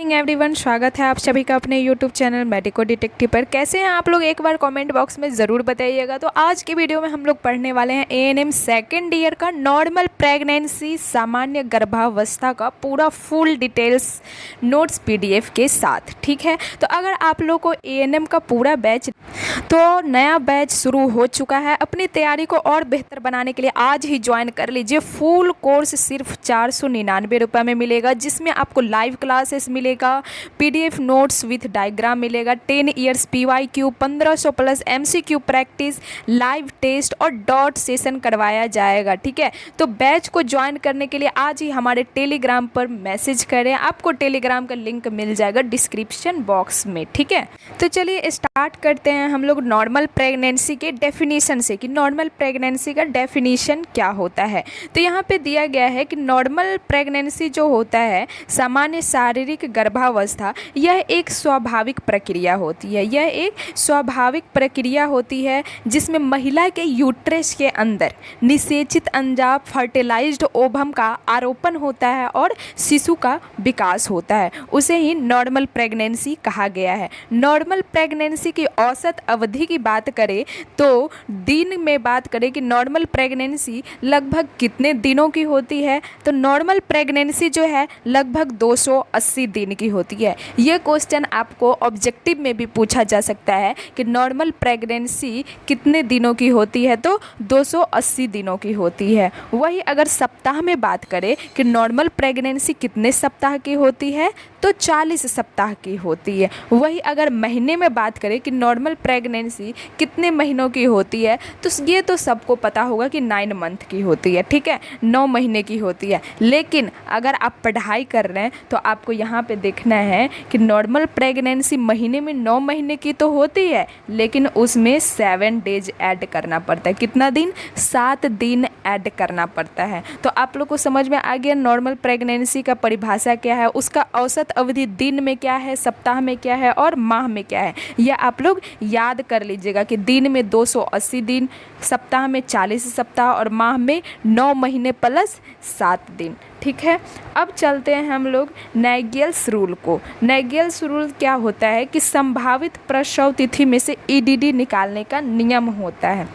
Morning everyone, स्वागत है आप सभी का अपने यूट्यूब चैनल मेडिको डिटेक्टिव पर। कैसे हैं आप लोग, एक बार कमेंट बॉक्स में ज़रूर बताइएगा। तो आज की वीडियो में हम लोग पढ़ने वाले हैं एएनएम सेकेंड ईयर का नॉर्मल प्रेगनेंसी सामान्य गर्भावस्था का पूरा फुल डिटेल्स नोट्स पीडीएफ के साथ। ठीक है, तो अगर आप लोग को एएनएम का पूरा बैच तो नया बैच शुरू हो चुका है। अपनी तैयारी को और बेहतर बनाने के लिए आज ही ज्वाइन कर लीजिए। फुल कोर्स सिर्फ 499 रुपये में मिलेगा, जिसमें आपको लाइव क्लासेस मिलेगा, पीडीएफ नोट्स विथ डायग्राम मिलेगा, 10 years PYQ, 1500 plus MCQ practice, live test और डॉट सेशन करवाया जाएगा। ठीक है, तो बैच को ज्वाइन करने के लिए आज ही हमारे टेलीग्राम पर मैसेज करें। आपको टेलीग्राम का लिंक मिल जाएगा डिस्क्रिप्शन बॉक्स में। ठीक है, तो चलिए स्टार्ट करते हैं हम लोग नॉर्मल प्रेगनेंसी के डेफिनेशन से कि नॉर्मल प्रेगनेंसी का डेफिनेशन क्या होता है। तो यहाँ पे दिया गया है कि नॉर्मल प्रेगनेंसी जो होता है, सामान्य शारीरिक गर्भावस्था, यह एक स्वाभाविक प्रक्रिया होती है। यह एक स्वाभाविक प्रक्रिया होती है जिसमें महिला के यूट्रस के अंदर निषेचित अंडाशय फर्टिलाइज्ड ओवम का आरोपण होता है और शिशु का विकास होता है। उसे ही नॉर्मल प्रेगनेंसी कहा गया है। नॉर्मल प्रेगनेंसी की औसत अवधि की बात करें तो दिन में बात करें कि नॉर्मल प्रेगनेंसी लगभग कितने दिनों की होती है, तो नॉर्मल प्रेगनेंसी जो है लगभग 280 दिन की होती है। ये क्वेश्चन आपको ऑब्जेक्टिव में भी पूछा जा सकता है कि नॉर्मल प्रेगनेंसी कितने दिनों की होती है, तो 280 दिनों की होती है। वही अगर सप्ताह में बात करें कि नॉर्मल प्रेगनेंसी कितने सप्ताह की होती है, तो 40 सप्ताह की होती है। वही अगर महीने में बात करें कि नॉर्मल प्रेगनेंसी कितने महीनों की होती है, तो ये तो सबको पता होगा कि 9 मंथ की होती है। ठीक है, 9 महीने की होती है। लेकिन अगर आप पढ़ाई कर रहे हैं तो आपको यहाँ पे देखना है कि नॉर्मल प्रेगनेंसी महीने में 9 महीने की तो होती है, लेकिन उसमें 7 डेज ऐड करना पड़ता है। कितना दिन? 7 दिन ऐड करना पड़ता है। तो आप लोग को समझ में आ गया नॉर्मल प्रेगनेंसी का परिभाषा क्या है, उसका औसत अवधि दिन में क्या है, सप्ताह में क्या है और माह में क्या है। यह आप लोग याद कर लीजिएगा कि दिन में 280 दिन, सप्ताह में 40 सप्ताह और माह में 9 महीने प्लस 7 दिन। ठीक है, अब चलते हैं हम लोग नैगियल्स रूल को। नैगियल्स रूल क्या होता है कि संभावित प्रसव तिथि में से ईडीडी निकालने का नियम होता है।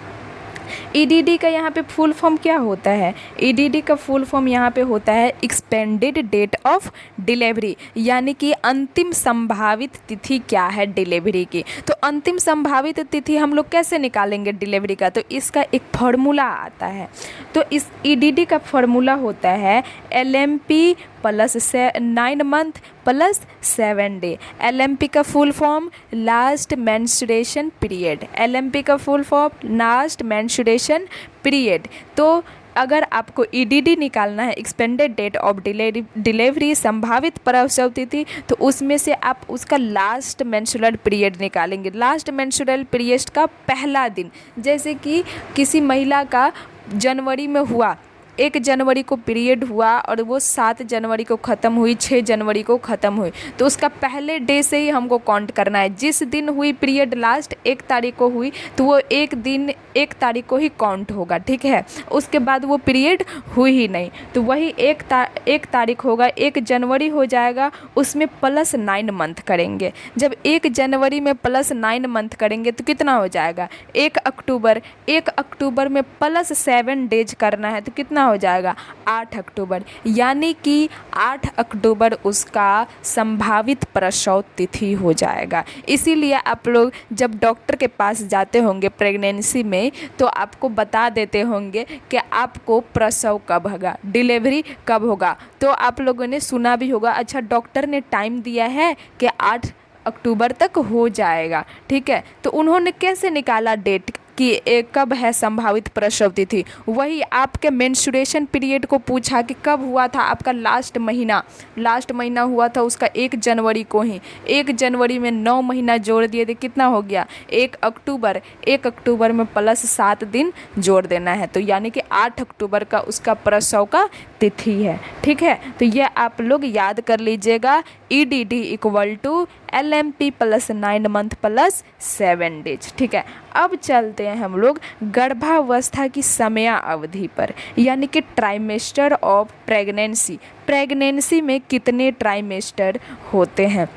ईडीडी का यहाँ पे फुल फॉर्म क्या होता है? ईडीडी का फुल फॉर्म यहाँ पे होता है एक्सपेंडेड डेट ऑफ डिलीवरी, यानी कि अंतिम संभावित तिथि क्या है डिलीवरी की। तो अंतिम संभावित तिथि हम लोग कैसे निकालेंगे डिलीवरी का? तो इसका एक फार्मूला आता है। तो इस ईडीडी का फार्मूला होता है LMP plus 9 month plus 7 day. LMP का full form last menstruation period. LMP का full form last menstruation period. तो अगर आपको ईडीडी निकालना है, एक्सपेंडेड डेट ऑफ डिलीवरी, संभावित प्रसव तिथि, तो उसमें से आप उसका लास्ट मेंस्ट्रुअल पीरियड निकालेंगे। लास्ट मेंस्ट्रुअल पीरियड का पहला दिन, जैसे कि किसी महिला का जनवरी में हुआ, 1 जनवरी को पीरियड हुआ और वो 7 जनवरी को ख़त्म हुई, 6 जनवरी को ख़त्म हुई, तो उसका पहले डे से ही हमको काउंट करना है। जिस दिन हुई पीरियड लास्ट 1 तारीख को हुई, तो वो एक दिन 1 तारीख को ही काउंट होगा। ठीक है, उसके बाद वो पीरियड हुई ही नहीं, तो वही 1 तारीख होगा, 1 जनवरी हो जाएगा, उसमें प्लस 9 मंथ करेंगे। जब 1 जनवरी में प्लस 9 मंथ करेंगे तो कितना हो जाएगा? 1 अक्टूबर में प्लस 7 डेज करना है, तो कितना हो जाएगा? 8 अक्टूबर, यानी कि 8 अक्टूबर उसका संभावित प्रसव तिथि हो जाएगा। इसीलिए आप लोग जब डॉक्टर के पास जाते होंगे प्रेगनेंसी में, तो आपको बता देते होंगे कि आपको प्रसव कब होगा, डिलीवरी कब होगा। तो आप लोगों ने सुना भी होगा, अच्छा डॉक्टर ने टाइम दिया है कि 8 अक्टूबर तक हो जाएगा। ठीक है, तो उन्होंने कैसे निकाला डेट कि कब है संभावित प्रसव तिथि? वही आपके मेंस्ट्रुएशन पीरियड को पूछा कि कब हुआ था आपका लास्ट महीना हुआ था उसका 1 जनवरी को ही। 1 जनवरी में 9 महीना जोड़ दिए थे, कितना हो गया? 1 अक्टूबर में प्लस 7 दिन जोड़ देना है, तो यानी कि 8 अक्टूबर का उसका प्रसव का तिथि है। ठीक है, तो यह आप लोग याद कर लीजिएगा। EDD equal to LMP plus 9 month plus 7 days. ठीक है, अब चलते चलते हैं हम लोग गर्भावस्था की समयावधि पर, यानी कि ट्राइमेस्टर ऑफ प्रेगनेंसी। प्रेगनेंसी में कितने ट्राइमेस्टर होते हैं?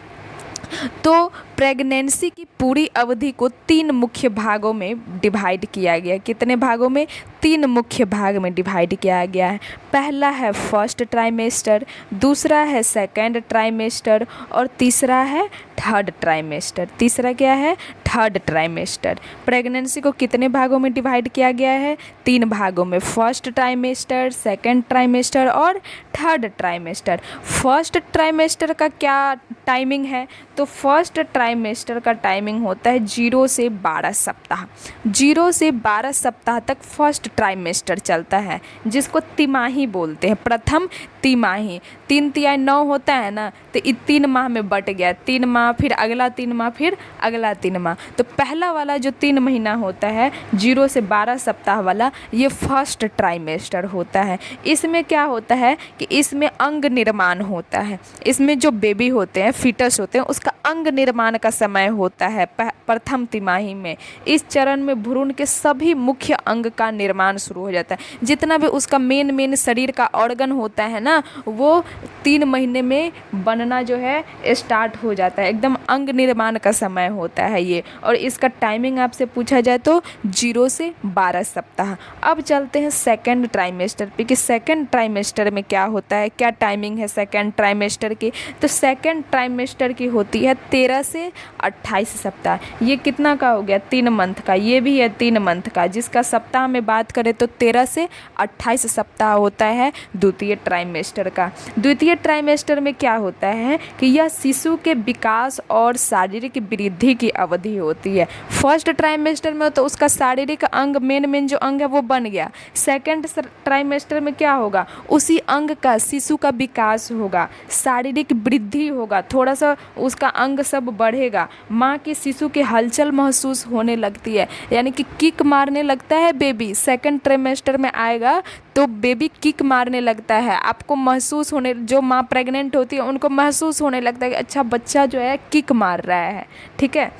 तो प्रेगनेंसी की पूरी अवधि को 3 मुख्य भागों में डिवाइड किया गया। कितने भागों में? 3 मुख्य भाग में डिवाइड किया गया है। पहला है फर्स्ट ट्राइमेस्टर, दूसरा है सेकंड ट्राइमेस्टर और तीसरा है थर्ड ट्राइमेस्टर। तीसरा क्या है? Third trimester. प्रेगनेंसी को कितने भागों में डिवाइड किया गया है? 3 भागों में, फर्स्ट ट्राइमेस्टर, सेकंड ट्राइमेस्टर और थर्ड ट्राइमेस्टर। फर्स्ट ट्राइमेस्टर का क्या टाइमिंग है? तो फर्स्ट ट्राइमेस्टर का टाइमिंग होता है 0 से 12 सप्ताह। 0 से 12 सप्ताह तक फर्स्ट ट्राइमेस्टर चलता है, जिसको तिमाही बोलते हैं। प्रथम तिमाही, 3 तिहाई 9 होता है ना, तो 3 माह में बट गया। 3 माह, फिर अगला 3 माह, फिर अगला 3 माह। तो पहला वाला जो 3 महीना होता है 0 से 12 सप्ताह वाला, ये फर्स्ट ट्राइमेस्टर होता है। इसमें क्या होता है कि इसमें अंग निर्माण होता है। इसमें जो बेबी होते हैं, फीटस होते हैं, उसका अंग निर्माण का समय होता है प्रथम तिमाही में। इस चरण में भ्रूण के सभी मुख्य अंग का निर्माण शुरू हो जाता है। जितना भी उसका मेन शरीर का ऑर्गन होता है ना, वो 3 महीने में बनना जो है स्टार्ट हो जाता है। एकदम अंग निर्माण का समय होता है ये। और इसका टाइमिंग आपसे पूछा जाए तो 0 से 12 सप्ताह। अब चलते हैं सेकेंड ट्राइमेस्टर पे कि सेकेंड ट्राइमेस्टर में क्या होता है, क्या टाइमिंग है सेकेंड ट्राइमेस्टर की। तो सेकेंड ट्राइमेस्टर की होती है 13 से 28 सप्ताह। ये कितना का हो गया? 3 मंथ का। ये भी है 3 मंथ का, जिसका सप्ताह में बात करें तो 13 से 28 सप्ताह होता है द्वितीय ट्राइमेस्टर का। द्वितीय ट्राइमेस्टर में क्या होता है कि यह शिशु के विकास और शारीरिक वृद्धि की अवधि होती है। फर्स्ट ट्राइमेस्टर में तो उसका शारीरिक अंग, मेन जो अंग है वो बन गया। सेकेंड ट्राइमेस्टर में क्या होगा? उसी अंग का, शिशु का विकास होगा, शारीरिक वृद्धि होगा, थोड़ा सा उसका अंग सब बढ़ेगा। माँ की शिशु की हलचल महसूस होने लगती है, यानी कि किक मारने लगता है बेबी। सेकंड ट्राइमेस्टर में आएगा तो बेबी किक मारने लगता है। आपको महसूस होने, जो माँ प्रेग्नेंट होती है उनको महसूस होने लगता है कि अच्छा बच्चा जो है किक मार रहा है। ठीक है,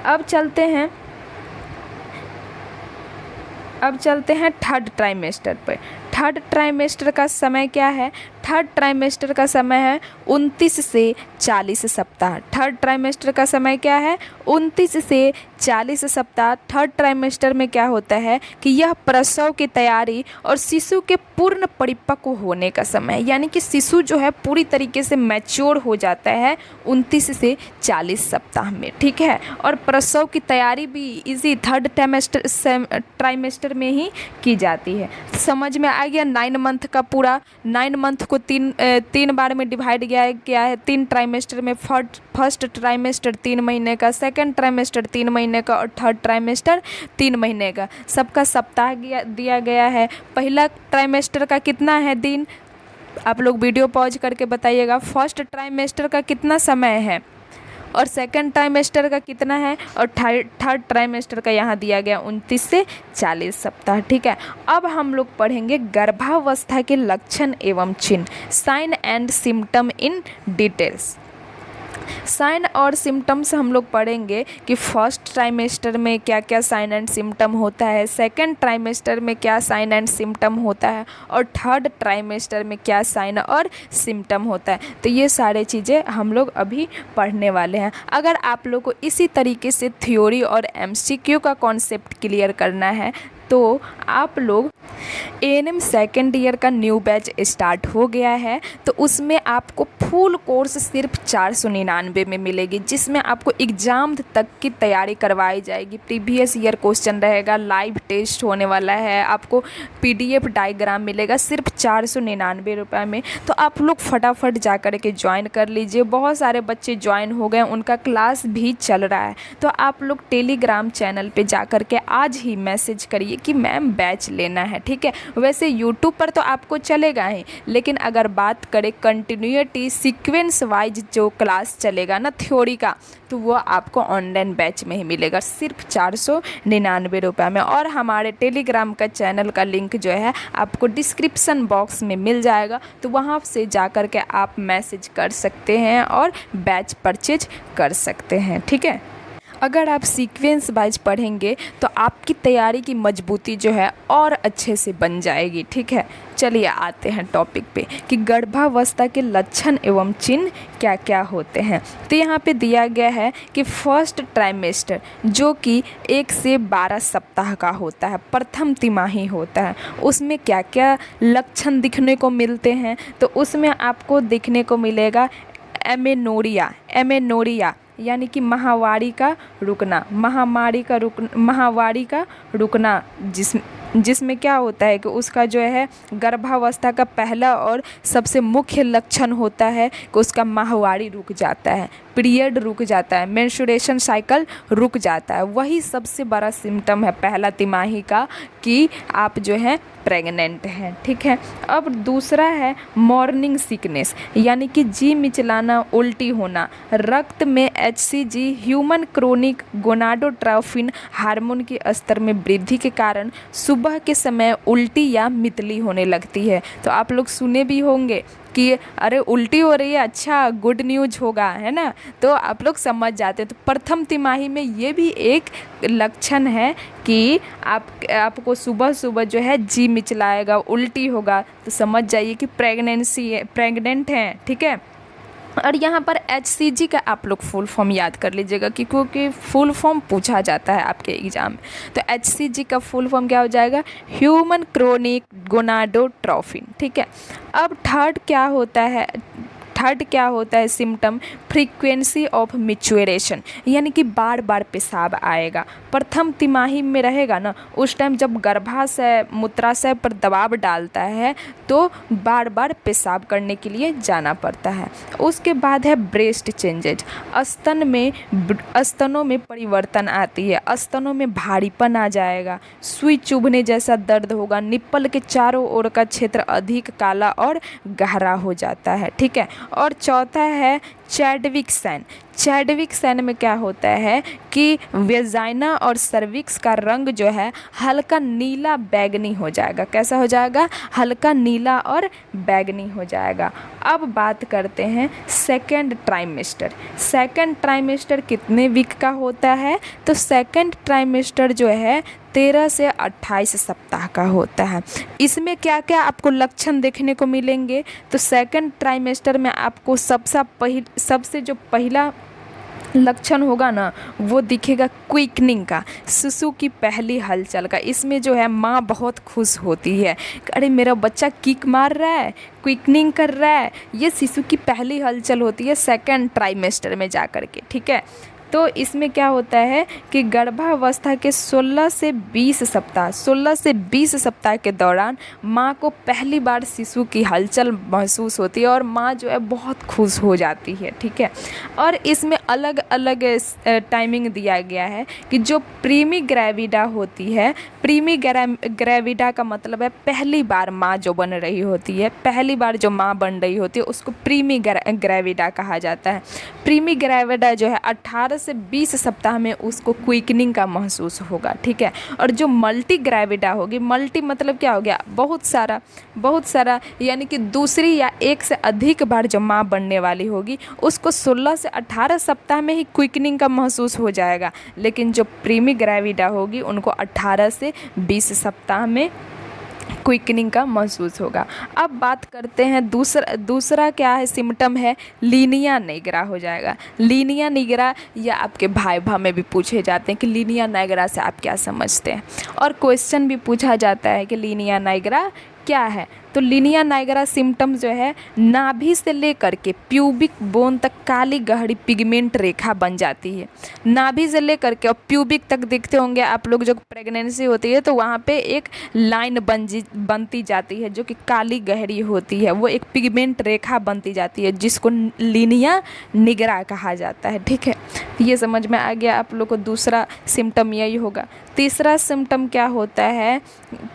अब चलते हैं थर्ड ट्राइमेस्टर पर। थर्ड ट्राइमेस्टर का समय क्या है? थर्ड ट्राइमेस्टर का समय है 29 से 40 सप्ताह। थर्ड ट्राइमेस्टर का समय क्या है? 29 से 40 सप्ताह। थर्ड ट्राइमेस्टर में क्या होता है कि यह प्रसव की तैयारी और शिशु के पूर्ण परिपक्व होने का समय, यानी कि शिशु जो है पूरी तरीके से मैच्योर हो जाता है 29 से 40 सप्ताह में। ठीक है, और प्रसव की तैयारी भी इसी थर्ड ट्राइमेस्टर में ही की जाती है। समझ में आ गया? 9 मंथ का पूरा 9 मंथ को तीन बार में डिवाइड किया है 3 ट्राइमेस्टर में। फर्स्ट ट्राइमेस्टर 3 महीने का, सेकंड ट्राइमेस्टर 3 महीने का और थर्ड ट्राइमेस्टर 3 महीने का। सबका सप्ताह दिया गया है। पहला ट्राइमेस्टर का कितना है दिन? आप लोग वीडियो पॉज करके बताइएगा। फर्स्ट ट्राइमेस्टर का कितना समय है और सेकंड ट्राइमेस्टर का कितना है, और थर्ड ट्राइमेस्टर का यहाँ दिया गया 29 से 40 सप्ताह। ठीक है, अब हम लोग पढ़ेंगे गर्भावस्था के लक्षण एवं चिन्ह, sign and symptom in details. Sign और सिम्टम्स हम लोग पढ़ेंगे कि फर्स्ट ट्राइमेस्टर में क्या क्या साइन एंड सिम्टम होता है, सेकंड ट्राइमेस्टर में क्या साइन एंड सिम्टम होता है और थर्ड ट्राइमेस्टर में क्या साइन और सिम्टम होता है। तो ये सारे चीज़ें हम लोग अभी पढ़ने वाले हैं। अगर आप लोग को इसी तरीके से थ्योरी और एमसीक्यू का कॉन्सेप्ट क्लियर करना है तो आप लोग एएनएम सेकेंड ईयर का न्यू बैच स्टार्ट हो गया है, तो उसमें आपको फुल कोर्स सिर्फ 499 में मिलेगी, जिसमें आपको एग्ज़ाम तक की तैयारी करवाई जाएगी। प्रीवियस ईयर क्वेश्चन रहेगा, लाइव टेस्ट होने वाला है, आपको पीडीएफ डायग्राम मिलेगा सिर्फ 499 रुपये में। तो आप लोग फटाफट जा कर के ज्वाइन कर लीजिए। बहुत सारे बच्चे ज्वाइन हो गए, उनका क्लास भी चल रहा है। तो आप लोग टेलीग्राम चैनल पर जा कर के आज ही मैसेज करिए कि मैम बैच लेना है। ठीक है, वैसे यूट्यूब पर तो आपको चलेगा ही, लेकिन अगर बात करें कंटिन्यूटी सीक्वेंस वाइज जो क्लास चलेगा ना थ्योरी का, तो वो आपको ऑनलाइन बैच में ही मिलेगा सिर्फ 499 रुपये में। और हमारे टेलीग्राम का चैनल का लिंक जो है आपको डिस्क्रिप्शन बॉक्स में मिल जाएगा, तो वहाँ से जा कर के आप मैसेज कर सकते हैं और बैच परचेज कर सकते हैं। ठीक है, अगर आप सीक्वेंस वाइज पढ़ेंगे तो आपकी तैयारी की मजबूती जो है और अच्छे से बन जाएगी। ठीक है, चलिए आते हैं टॉपिक पे कि गर्भावस्था के लक्षण एवं चिन्ह क्या क्या होते हैं। तो यहाँ पे दिया गया है कि फर्स्ट ट्राइमेस्टर जो कि 1 से 12 सप्ताह का होता है, प्रथम तिमाही होता है, उसमें क्या क्या लक्षण दिखने को मिलते हैं। तो उसमें आपको दिखने को मिलेगा एमेनोरिया यानी कि माहवारी का रुकना, माहवारी का रुकना, जिसमें क्या होता है कि उसका जो है गर्भावस्था का पहला और सबसे मुख्य लक्षण होता है कि उसका माहवारी रुक जाता है, पीरियड रुक जाता है, मेंस्ट्रुएशन साइकिल रुक जाता है। वही सबसे बड़ा सिम्टम है पहला तिमाही का कि आप जो है प्रेग्नेंट हैं। ठीक है, अब दूसरा है मॉर्निंग सिकनेस यानी कि जी मिचलाना, उल्टी होना, रक्त में HCG human chronic gonadotropin hormone के स्तर में वृद्धि के कारण सुबह के समय उल्टी या मितली होने लगती है। तो आप लोग सुने भी होंगे कि अरे उल्टी हो रही है, अच्छा गुड न्यूज होगा, है ना, तो आप लोग समझ जाते हैं। तो प्रथम तिमाही में ये भी एक लक्षण है कि आपको सुबह सुबह जो है जी मिचलाएगा, उल्टी होगा, तो समझ जाइए कि प्रेग्नेंट हैं। ठीक है, और यहाँ पर HCG का आप लोग फुल फॉर्म याद कर लीजिएगा क्योंकि फुल फॉर्म पूछा जाता है आपके एग्ज़ाम में। तो HCG का फुल फॉर्म क्या हो जाएगा, ह्यूमन क्रोनिक गोनाडोट्रोपिन। ठीक है, अब थर्ड क्या होता है सिम्टम, फ्रीक्वेंसी ऑफ मिचुरेशन यानी कि बार बार पेशाब आएगा। प्रथम तिमाही में रहेगा ना, उस टाइम जब गर्भाशय मूत्राशय पर दबाव डालता है तो बार बार पेशाब करने के लिए जाना पड़ता है। उसके बाद है ब्रेस्ट चेंजेज, स्तनों में परिवर्तन आती है, स्तनों में भारीपन आ जाएगा, सुई चुभने जैसा दर्द होगा, निप्पल के चारों ओर का क्षेत्र अधिक काला और गहरा हो जाता है। ठीक है, और चौथा है चैडविक साइन में क्या होता है कि वेजाइना और सर्विक्स का रंग जो है हल्का नीला बैगनी हो जाएगा। कैसा हो जाएगा, हल्का नीला और बैगनी हो जाएगा। अब बात करते हैं सेकेंड ट्राइमेस्टर कितने वीक का होता है। तो सेकेंड ट्राइमेस्टर जो है 13 से 28 सप्ताह का होता है। इसमें क्या क्या आपको लक्षण देखने को मिलेंगे। तो सेकेंड ट्राइमेस्टर में आपको सबसे जो पहला लक्षण होगा ना वो दिखेगा क्विकनिंग का, शिशु की पहली हलचल का। इसमें जो है माँ बहुत खुश होती है, अरे मेरा बच्चा किक मार रहा है, क्विकनिंग कर रहा है। ये शिशु की पहली हलचल होती है सेकेंड ट्राइमेस्टर में जा कर के। ठीक है, तो इसमें क्या होता है कि गर्भावस्था के 16 से 20 सप्ताह के दौरान माँ को पहली बार शिशु की हलचल महसूस होती है और माँ जो है बहुत खुश हो जाती है। ठीक है, और इसमें अलग अलग टाइमिंग दिया गया है कि जो प्रीमी ग्रेविडा होती है, प्रीमी ग्रेविडा का मतलब है पहली बार माँ जो बन रही होती है, पहली बार जो माँ बन रही होती है उसको प्रीमी ग्रेविडा कहा जाता है। प्रीमी ग्रेविडा जो है 18 से 20 सप्ताह में उसको क्विकनिंग का महसूस होगा। ठीक है, और जो मल्टी ग्रेविडा होगी, मल्टी मतलब क्या हो गया, बहुत सारा यानी कि दूसरी या एक से अधिक बार जो माँ बनने वाली होगी उसको 16 से 18 सप्ताह में ही क्विकनिंग का महसूस हो जाएगा। लेकिन जो प्रीमी ग्रेविडा होगी उनको 18 से 20 सप्ताह में क्विकनिंग का महसूस होगा। अब बात करते हैं दूसरा क्या है सिम्टम है, लीनिया निग्रा हो जाएगा। लीनिया निग्रा या आपके भाइभा में भी पूछे जाते हैं कि लीनिया निग्रा से आप क्या समझते हैं, और क्वेश्चन भी पूछा जाता है कि लीनिया निग्रा क्या है। तो लीनिया निग्रा सिम्टम्स जो है नाभि से लेकर के प्यूबिक बोन तक काली गहरी पिगमेंट रेखा बन जाती है। नाभि से लेकर के और प्यूबिक तक देखते होंगे आप लोग, जो प्रेगनेंसी होती है तो वहाँ पे एक लाइन बनती जाती है जो कि काली गहरी होती है, वो एक पिगमेंट रेखा बनती जाती है जिसको लीनिया निग्रा कहा जाता है। ठीक है, ये समझ में आ गया आप लोग को। दूसरा सिम्टम यही होगा। तीसरा सिम्टम क्या होता है,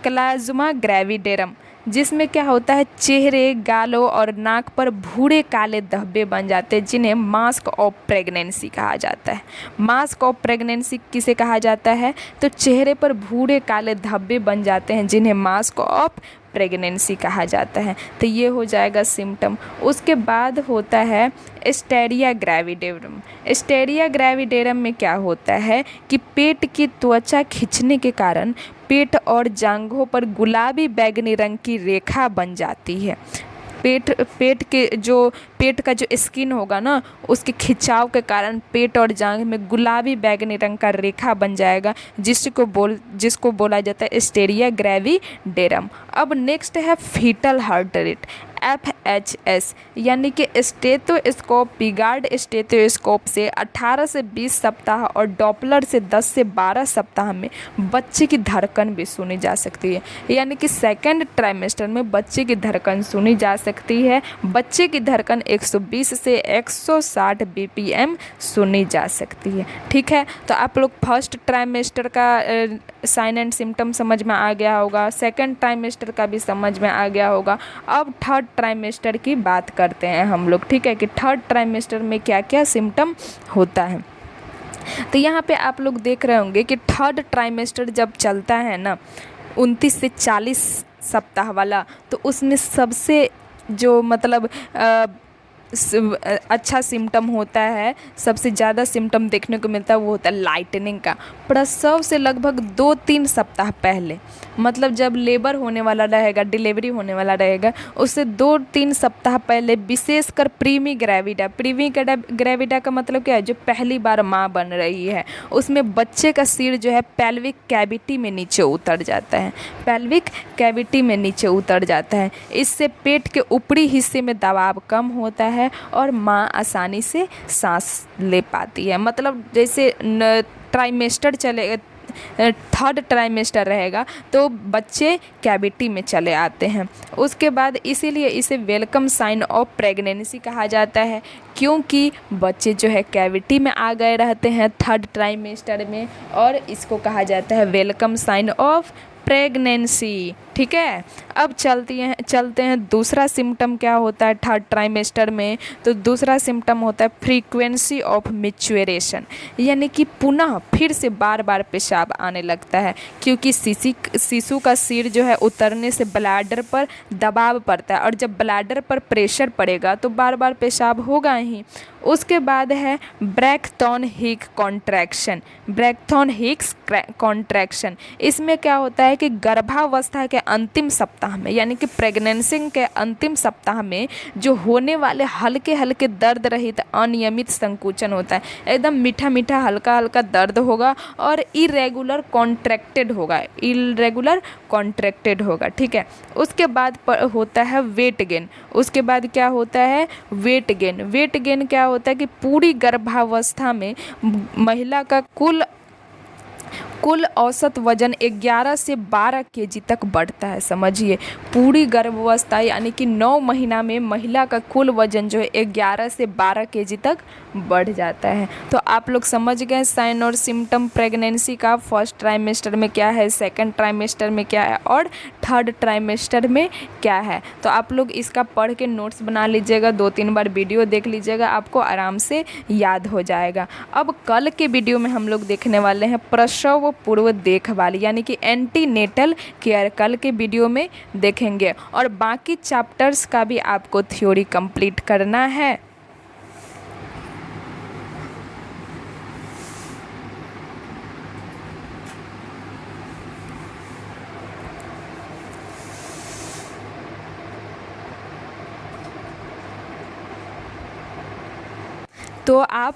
क्लाज्मा ग्रेविडेरम, जिसमें क्या होता है चेहरे, गालों और नाक पर भूरे काले धब्बे बन जाते हैं जिन्हें मास्क ऑफ प्रेगनेंसी कहा जाता है। मास्क ऑफ प्रेगनेंसी किसे कहा जाता है, तो चेहरे पर भूरे काले धब्बे बन जाते हैं जिन्हें मास्क ऑफ प्रेगनेंसी कहा जाता है। तो ये हो जाएगा सिम्टम। उसके बाद होता है एस्टेरिया ग्रेविडेरम। एस्टेरिया ग्रेविडेरम में क्या होता है कि पेट की त्वचा खिंचने के कारण पेट और जांघों पर गुलाबी बैंगनी रंग की रेखा बन जाती है। पेट का जो स्किन होगा ना, उसके खिंचाव के कारण पेट और जांघ में गुलाबी बैंगनी रंग का रेखा बन जाएगा, जिसको बोला जाता है एस्टेरिया ग्रेविडेरम। अब नेक्स्ट है फीटल हार्ट रेट, FHS, यानी कि स्टेथोस्कोप, पिगार्ड स्टेथोस्कोप से 18 से 20 सप्ताह और डॉपलर से 10 से 12 सप्ताह में बच्चे की धड़कन भी सुनी जा सकती है। यानी कि सेकेंड ट्राइमेस्टर में बच्चे की धड़कन सुनी जा सकती है। बच्चे की धड़कन 120 से 160 BPM सुनी जा सकती है। ठीक है, तो आप लोग फर्स्ट ट्राइमेस्टर का साइन एंड सिम्टम समझ में आ गया होगा, सेकेंड ट्राइमेस्टर का भी समझ में आ गया होगा। अब थर्ड ट्राइमेस्टर की बात करते हैं हम लोग। ठीक है, कि थर्ड ट्राइमेस्टर में क्या क्या सिम्टम होता है। तो यहाँ पे आप लोग देख रहे होंगे कि थर्ड ट्राइमेस्टर जब चलता है ना, 29 से 40 सप्ताह वाला, तो उसमें सबसे जो मतलब अच्छा सिम्टम होता है, सबसे ज़्यादा सिम्टम देखने को मिलता है वो होता है लाइटनिंग का। प्रसव से लगभग 2-3 सप्ताह पहले, मतलब जब लेबर होने वाला रहेगा, डिलीवरी होने वाला रहेगा, उससे 2-3 सप्ताह पहले विशेषकर प्रीमी ग्रेविडा का मतलब क्या है, जो पहली बार माँ बन रही है, उसमें बच्चे का सिर जो है पेल्विक कैविटी में नीचे उतर जाता है। पेल्विक कैविटी में नीचे उतर जाता है। इससे पेट के ऊपरी हिस्से में दबाव कम होता है और माँ आसानी से सांस ले पाती है। मतलब जैसे ट्राइमेस्टर चले, थर्ड ट्राइमेस्टर रहेगा तो बच्चे कैविटी में चले आते हैं। उसके बाद इसीलिए इसे वेलकम साइन ऑफ प्रेगनेंसी कहा जाता है, क्योंकि बच्चे जो है कैविटी में आ गए रहते हैं थर्ड ट्राइमेस्टर में, और इसको कहा जाता है वेलकम साइन ऑफ प्रेगनेंसी। ठीक है, अब चलते हैं दूसरा सिम्टम क्या होता है थर्ड ट्राइमेस्टर में। तो दूसरा सिम्टम होता है फ्रीक्वेंसी ऑफ मैच्योरेशन, यानी कि पुनः फिर से बार बार पेशाब आने लगता है, क्योंकि शिशु का सिर जो है उतरने से ब्लैडर पर दबाव पड़ता है, और जब ब्लैडर पर प्रेशर पड़ेगा तो बार बार पेशाब होगा ही। उसके बाद है ब्रैक्थन हिक्स कॉन्ट्रैक्शन। इसमें क्या होता है कि गर्भावस्था के अंतिम सप्ताह में, यानी कि प्रेगनेंसी के अंतिम सप्ताह में जो होने वाले हल्के हल्के दर्द रहित अनियमित संकुचन होता है, एकदम मीठा मीठा हल्का हल्का दर्द होगा और इरेगुलर कॉन्ट्रैक्टेड होगा। ठीक है, उसके बाद होता है वेट गेन। उसके बाद क्या होता है वेट गेन क्या होता है कि पूरी गर्भावस्था में महिला का कुल औसत वजन 11 से 12 केजी तक बढ़ता है। समझिए, पूरी गर्भावस्था यानी कि 9 महीना में महिला का कुल वजन जो है 11 से 12 केजी तक बढ़ जाता है। तो आप लोग समझ गए साइन और सिम्टम प्रेगनेंसी का। फर्स्ट ट्राइमेस्टर में क्या है, सेकंड ट्राइमेस्टर में क्या है और थर्ड ट्राइमेस्टर में क्या है। तो आप लोग इसका पढ़ के नोट्स बना लीजिएगा, 2-3 बार वीडियो देख लीजिएगा, आपको आराम से याद हो जाएगा। अब कल के वीडियो में हम लोग देखने वाले हैं प्रसव पूर्व देखभाल, यानी कि एंटीनेटल केयर, कल के वीडियो में देखेंगे। और बाकी चैप्टर्स का भी आपको थ्योरी कंप्लीट करना है। तो आप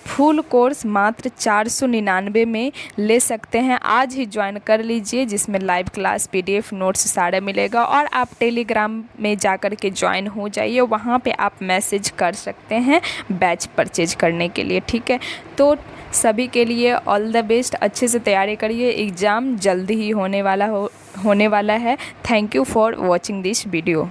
फुल कोर्स मात्र 499 में ले सकते हैं। आज ही ज्वाइन कर लीजिए, जिसमें लाइव क्लास, PDF, नोट्स सारा मिलेगा। और आप टेलीग्राम में जाकर के ज्वाइन हो जाइए, वहाँ पे आप मैसेज कर सकते हैं बैच परचेज करने के लिए। ठीक है, तो सभी के लिए ऑल द बेस्ट, अच्छे से तैयारी करिए, एग्ज़ाम जल्दी ही होने वाला है। Thank you for watching this video.